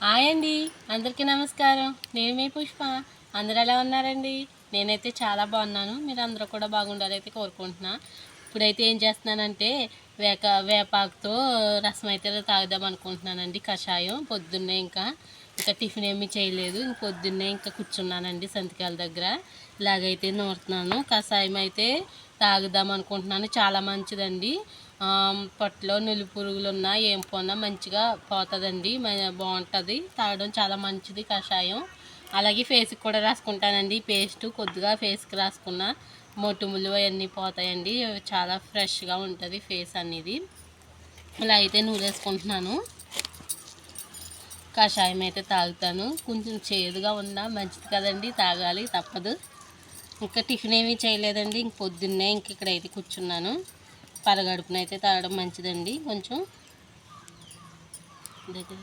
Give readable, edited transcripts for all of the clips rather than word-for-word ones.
Hi అండి, అందరికీ నమస్కారం. నేను మీ పుష్ప. అందరూ ఎలా ఉన్నారండి? నేనైతే చాలా బాగున్నాను. మీరు అందరూ కూడా బాగుండాలైతే కోరుకుంటున్నా. ఇప్పుడైతే ఏం చేస్తున్నానంటే వేపాకుతో రసం అయితే తాగుదాం అనుకుంటున్నానండి, కషాయం. పొద్దున్నే ఇంకా టిఫిన్ ఏమీ చేయలేదు. పొద్దున్నే ఇంకా కూర్చున్నానండి సంతికాల దగ్గర. ఇలాగైతే నూరుతున్నాను. కషాయం అయితే తాగుదాం అనుకుంటున్నాను. చాలా మంచిదండి. పొట్టలో నులి పురుగులు ఉన్నా ఏం పోనా మంచిగా పోతుందండి. బాగుంటుంది, తాగడం చాలా మంచిది కషాయం. అలాగే ఫేస్కి కూడా రాసుకుంటానండి. పేస్ట్ కొద్దిగా ఫేస్కి రాసుకున్న మొటిములు అవన్నీ పోతాయండి. చాలా ఫ్రెష్గా ఉంటుంది ఫేస్ అనేది. ఇలా అయితే నూరేసుకుంటున్నాను. కషాయం అయితే తాగుతాను. కొంచెం చేదుగా ఉన్నా మంచిది కదండి, తాగాలి, తప్పదు. ఇంకా టిఫిన్ ఏమీ చేయలేదండి. ఇంక పొద్దున్నే ఇక్కడైతే కూర్చున్నాను. పరగడుపునైతే తాగడం మంచిదండి. కొంచెం దగ్గర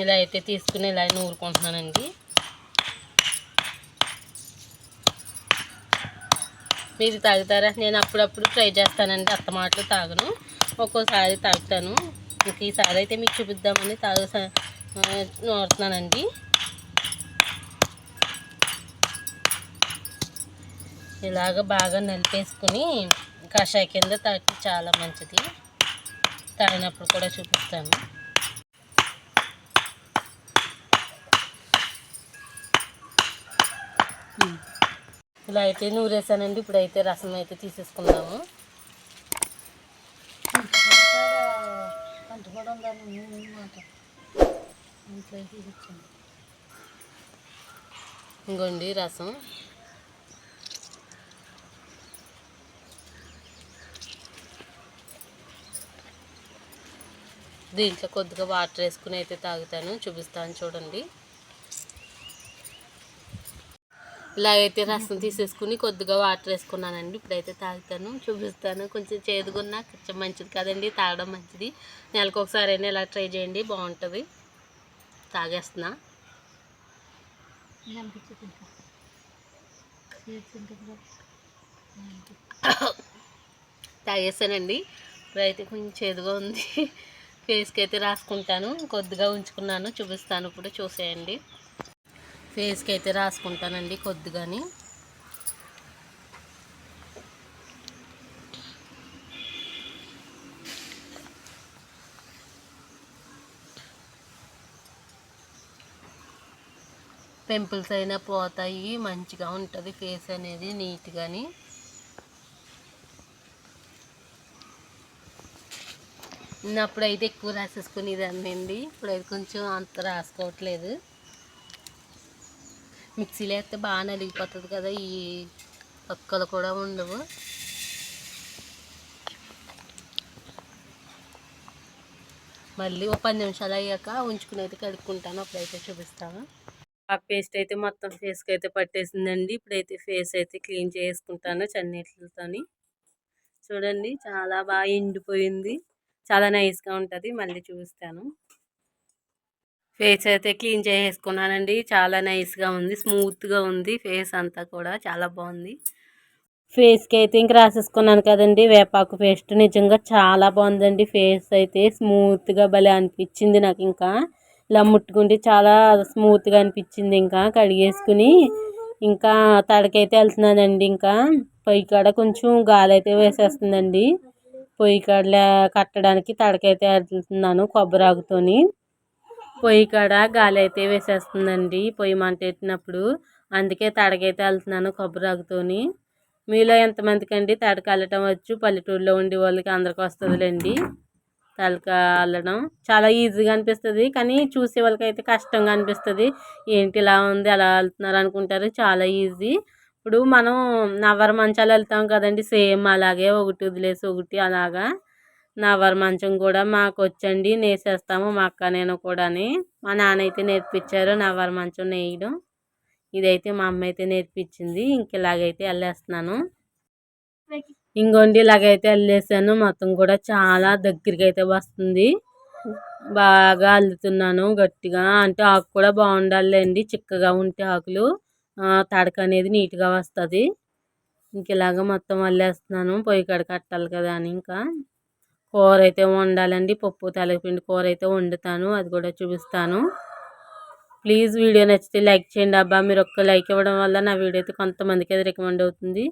ఇలా అయితే తీసుకుని ఇలా నూరుకుంటున్నానండి. మీరు తాగుతారా? నేను అప్పుడప్పుడు ట్రై చేస్తానండి. అత్త మాటలు తాగను, ఒక్కోసారి తాగుతాను. ఇంక ఈసారి అయితే మీకు చూపిద్దామని నూరుతున్నానండి. ఇలాగ బాగా నలిపేసుకుని కషాయ కింద తాగితే చాలా మంచిది. తాగినప్పుడు కూడా చూపిస్తాను. ఇలా అయితే నూరేసానండి. ఇప్పుడైతే రసం అయితే తీసేసుకుందాము. ఇంకోండి రసం. దీంట్లో కొద్దిగా వాటర్ వేసుకుని అయితే తాగుతాను. చూపిస్తాను చూడండి. ఇలా అయితే రసం తీసేసుకుని కొద్దిగా వాటర్ వేసుకున్నానండి. ఇప్పుడైతే తాగుతాను, చూపిస్తాను. కొంచెం చేదుగున్నా కొంచెం మంచిది కదండి, తాగడం మంచిది. నెలకు ఒకసారి అయినా ఇలా ట్రై చేయండి, బాగుంటుంది. తాగేస్తున్నా. తాగేసానండి. ఇప్పుడైతే కొంచెం చేదుగా ఉంది. ఫేస్కి అయితే రాసుకుంటాను. కొద్దిగా ఉంచుకున్నాను, చూపిస్తాను. ఇప్పుడు చూసేయండి. ఫేస్కి అయితే రాసుకుంటానండి కొద్దిగాని. పింపుల్స్ అయినా పోతాయి, మంచిగా ఉంటుంది ఫేస్ అనేది నీట్గాని. అప్పుడైతే ఎక్కువ రాసేసుకునేదాన్నండి. ఇప్పుడైతే కొంచెం అంత రాసుకోవట్లేదు. మిక్సీలో అయితే బాగా నలిగిపోతుంది కదా, ఈ పక్కలు కూడా ఉండవు. మళ్ళీ ఒక 10 నిమిషాలు అయ్యాక ఉంచుకుని అయితే కడుక్కుంటాను. అప్పుడైతే చూపిస్తాను. ఆ పేస్ట్ అయితే మొత్తం ఫేస్కి అయితే పట్టేసిందండి. ఇప్పుడైతే ఫేస్ అయితే క్లీన్ చేసుకుంటాను చన్నీళ్ళతో. చూడండి, చాలా బాగా ఎండిపోయింది, చాలా నైస్గా ఉంటుంది. మళ్ళీ చూపిస్తాను. ఫేస్ అయితే క్లీన్ చేసుకున్నానండి. చాలా నైస్గా ఉంది, స్మూత్గా ఉంది ఫేస్ అంతా కూడా, చాలా బాగుంది. ఫేస్కి అయితే ఇంక రాసేసుకున్నాను కదండి వేపాకు పేస్ట్. నిజంగా చాలా బాగుందండి. ఫేస్ అయితే స్మూత్గా భలే అనిపించింది నాకు. ఇంకా ఇలా ముట్టుకుంటే చాలా స్మూత్గా అనిపించింది. ఇంకా కడిగేసుకుని ఇంకా తడకైతే వెళ్తున్నానండి. ఇంకా పొయ్యి కాడ కొంచెం గాలి అయితే వేసేస్తుందండి. పొయ్యి కాడ కట్టడానికి తడకైతే వెళ్తున్నాను కొబ్బరాకుతోని. పొయ్యి కాడ గాలి అయితే వేసేస్తుందండి పొయ్యి మంట ఎట్టినప్పుడు. అందుకే తడకైతే వెళ్తున్నాను కొబ్బరాకుతోని. మీలో ఎంతమందికి అండి తడక అల్లటం వచ్చు? పల్లెటూరులో ఉండే వాళ్ళకి అందరికి వస్తుందిలేండి తడక అల్లడం. చాలా ఈజీగా అనిపిస్తుంది, కానీ చూసే వాళ్ళకి అయితే కష్టంగా అనిపిస్తుంది. ఏంటి ఇలా ఉంది, అలా వెళ్తున్నారు అనుకుంటారు. చాలా ఈజీ. ఇప్పుడు మనం నవ్వర మంచాలు వెళ్తాం కదండి, సేమ్ అలాగే ఒకటి వదిలేసి ఒకటి అలాగా. నవ్వర మంచం కూడా మాకు వచ్చండి, నేసేస్తాము మా అక్క నేను కూడా. మా నాన్న అయితే నేర్పించారు నవ్వర మంచం నేయడం. ఇదైతే మా అమ్మ అయితే నేర్పించింది. ఇంక ఇలాగైతే వెళ్ళేస్తున్నాను. ఇంకోండి ఇలాగైతే అల్లేసాను. మొత్తం కూడా చాలా దగ్గరికి అయితే వస్తుంది. బాగా అల్లుతున్నాను గట్టిగా. అంటే ఆకు కూడా బాగుండాలండి, చిక్కగా ఉంటే ఆకులు తడక అనేది నీట్గా వస్తుంది. ఇంక ఇలాగ మొత్తం అల్లేస్తున్నాను. పొయ్యి కాడ కట్టాలి కదా అని ఇంకా కూర అయితే వండాలండి. పప్పు తెలగపిండి కూర అయితే వండుతాను, అది కూడా చూపిస్తాను. ప్లీజ్ వీడియో నచ్చితే లైక్ చేయండి అబ్బా. మీరు ఒక్క లైక్ ఇవ్వడం వల్ల నా వీడియో అయితే కొంతమందికి అది రికమెండ్ అవుతుంది.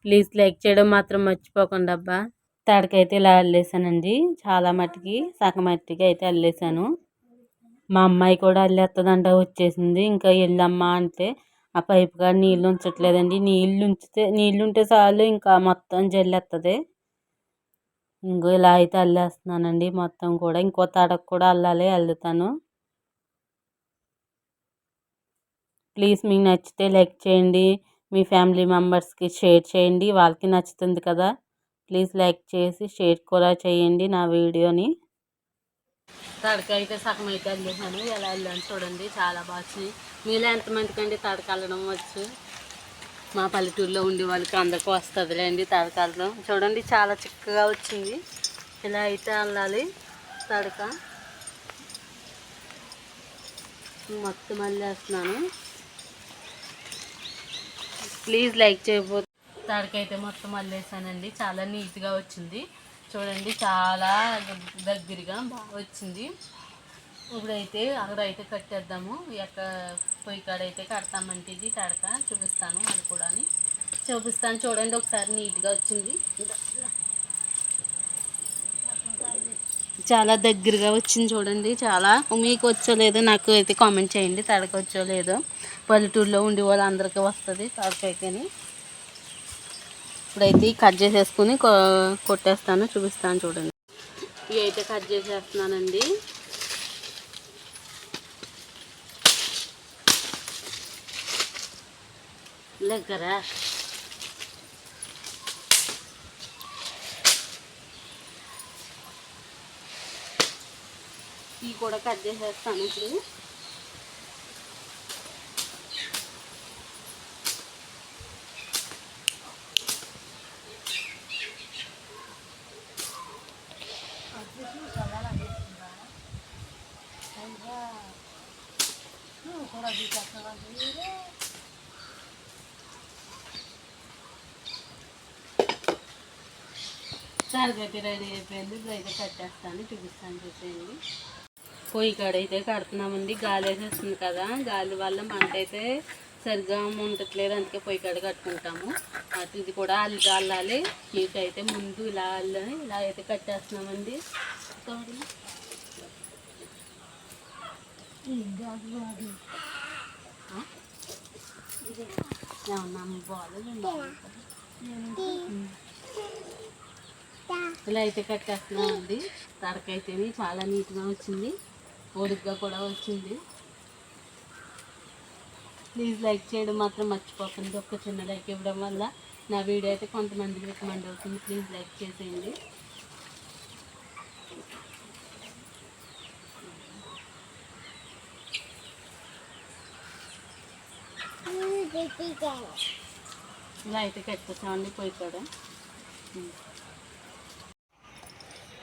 ప్లీజ్ లైక్ చేయడం మాత్రం మర్చిపోకండి అబ్బా. తడకైతే ఇలా అల్లేసానండి, చాలా మట్టికి సగం మట్టికి అయితే అల్లేసాను. మా అమ్మాయి కూడా అల్లేస్తుందంట, వచ్చేసింది. ఇంకా వెళ్ళమ్మా అంటే ఆ పైపు కాడ నీళ్ళు ఉంచట్లేదండి. నీళ్ళు ఉంటే చాలు ఇంకా మొత్తం జల్లేస్తుంది. ఇంకో ఇలా అయితే అల్లేస్తున్నానండి మొత్తం కూడా. ఇంకో తడకు కూడా అల్లుతాను. ప్లీజ్ మీకు నచ్చితే లైక్ చేయండి, మీ ఫ్యామిలీ మెంబర్స్కి షేర్ చేయండి, వాళ్ళకి నచ్చుతుంది కదా. ప్లీజ్ లైక్ చేసి షేర్ కూడా చేయండి నా వీడియోని. తడక అయితే సగం అయితే అల్లేసాను. ఎలా అల్లాను చూడండి, చాలా బాగా వచ్చింది. మీలో ఎంతమందికి అండి తడక అల్లడం వచ్చు? మా పల్లెటూరులో ఉండే వాళ్ళకి అందరికీ వస్తుందిలేండి తడక అల్లడం. చూడండి చాలా చిక్కగా వచ్చింది. ఇలా అయితే అల్లాలి తడక. మొత్తం అల్లేస్తున్నాను. ప్లీజ్ లైక్ చేయకపోతే. తడకైతే మొత్తం అల్లేసానండి, చాలా నీట్గా వచ్చింది. చూడండి చాలా దగ్గరగా బాగా వచ్చింది. ఇప్పుడైతే అక్కడైతే కట్టేద్దాము. పొయ్యి కాడ అయితే కడతామంటే ఇది తడక చూపిస్తాను, అది కూడా చూపిస్తాను. చూడండి ఒకసారి నీట్గా వచ్చింది, చాలా దగ్గరగా వచ్చింది. చూడండి చాలా. మీకు వచ్చో లేదో నాకు అయితే కామెంట్ చేయండి, తడక వచ్చో లేదో. పల్లెటూరులో ఉండే వాళ్ళు అందరికీ వస్తుంది తడక అయితేని. ఇప్పుడైతే కట్ చేసేసుకుని కొట్టేస్తాను, చూపిస్తాను చూడండి. ఇవి అయితే కట్ చేసేస్తున్నానండి. లెక్కరా ఇవి కూడా కట్ చేసేస్తాను ఇప్పుడు. తరగతి రెడీ అయిపోయింది. ఇప్పుడైతే కట్టేస్తాను, చూపిస్తాను చూసేయండి. పొయ్యి కాడ అయితే కడుతున్నామండి. గాలి వేసేస్తుంది కదా, గాలి వల్ల మంట అయితే సరిగ్గా ఉండట్లేదు, అందుకే పొయ్యి కాడ కట్టుకుంటాము. అటు ఇది కూడా అల్లాలి. ఇటైతే ముందు ఇలా అల్లని ఇలా అయితే కట్టేస్తున్నామండి. ఇలా అయితే కట్టేస్తున్నామండి. తడకైతే చాలా నీట్గా వచ్చింది, పొడుగ్గా కూడా వచ్చింది. ప్లీజ్ లైక్ చేయడం మాత్రం మర్చిపోకండి. ఒక్క చిన్న లైక్ ఇవ్వడం వల్ల నా వీడియో అయితే కొంతమందికి రికమెండ్ అవుతుంది. ప్లీజ్ లైక్ చేసేయండి. ఇలా అయితే కట్టేసామండి పొయ్యి కూడా.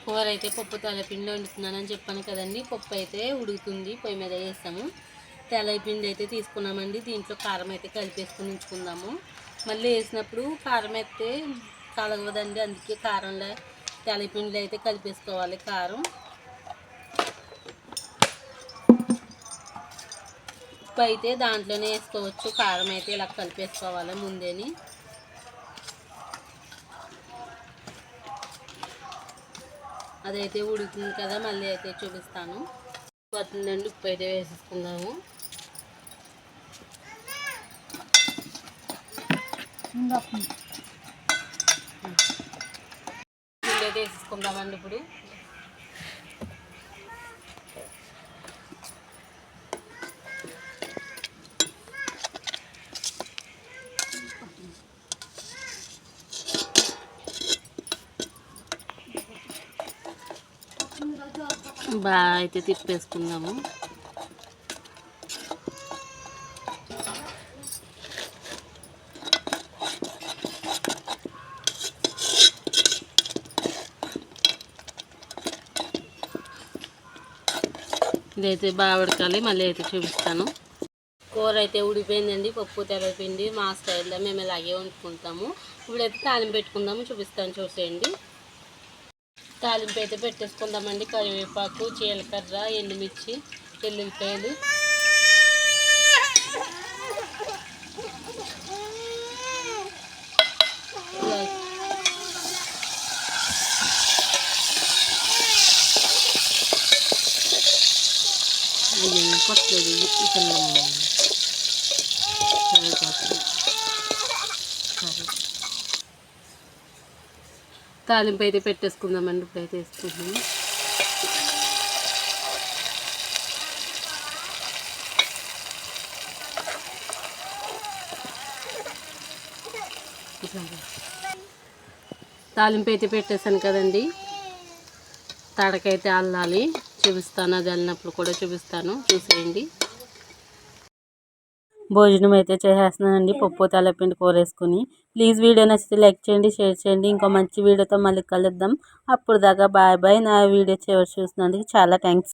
కూర అయితే పప్పు తెల్లపిండి వండుతున్నానని చెప్పాను కదండి. పప్పు అయితే ఉడుకుతుంది, పొయ్యి మీద వేస్తాము. తెల్లపిండి అయితే తీసుకున్నామండి. దీంట్లో కారం అయితే కలిపేసుకుని ఉంచుకుందాము. మళ్ళీ వేసినప్పుడు కారం అయితే కలగదండి, అందుకే కారంలో తెల్లపిండిలో అయితే కలిపేసుకోవాలి కారం. ఉప్పు అయితే దాంట్లోనే వేసుకోవచ్చు, కారం అయితే ఇలా కలిపేసుకోవాలి ముందేని. అదైతే ఉడుకుతుంది కదా, మళ్ళీ అయితే చూపిస్తాను. పోతుందండి, ఉప్పు అయితే వేసేసుకుందాము. అయితే వేసేసుకుందామండి ఇప్పుడు. బాగా అయితే తిప్పేసుకుందాము. ఇదైతే బాగా ఉడకాలి, మళ్ళీ అయితే చూపిస్తాను. కూర అయితే ఉడిపోయిందండి. పప్పు తెల్లపిండి మా స్టైల్లో మేము ఇలాగే వండుకుంటాము. ఇప్పుడైతే తాలింపు పెట్టుకుందాము, చూపిస్తాను చూసేయండి. తాలింపు అయితే పెట్టేసుకుందామండి. కరివేపాకు, జీలకర్ర, ఎండుమిర్చి, ఎల్లుల్లిపాయలు. కొట్టలేదు తాలింపు అయితే పెట్టేసుకుందామండి. ఇప్పుడైతే వేసుకుంటాము. తాలింపు అయితే పెట్టేసాను కదండి. తడకైతే అల్లాలి, చూపిస్తాను. అది అల్లినప్పుడు కూడా చూపిస్తాను, చూసేయండి. భోజనం అయితే చేసేస్తున్నానండి, పప్పు తెల్లపిండి కూర వేసుకుని. ప్లీజ్ వీడియో నచ్చితే లైక్ చేయండి, షేర్ చేయండి. ఇంకో మంచి వీడియోతో మళ్ళీ కలుద్దాం. అప్పుడు దాకా బాయ్ బాయ్. నా వీడియో చివరి చూసినందుకు చాలా థ్యాంక్స్.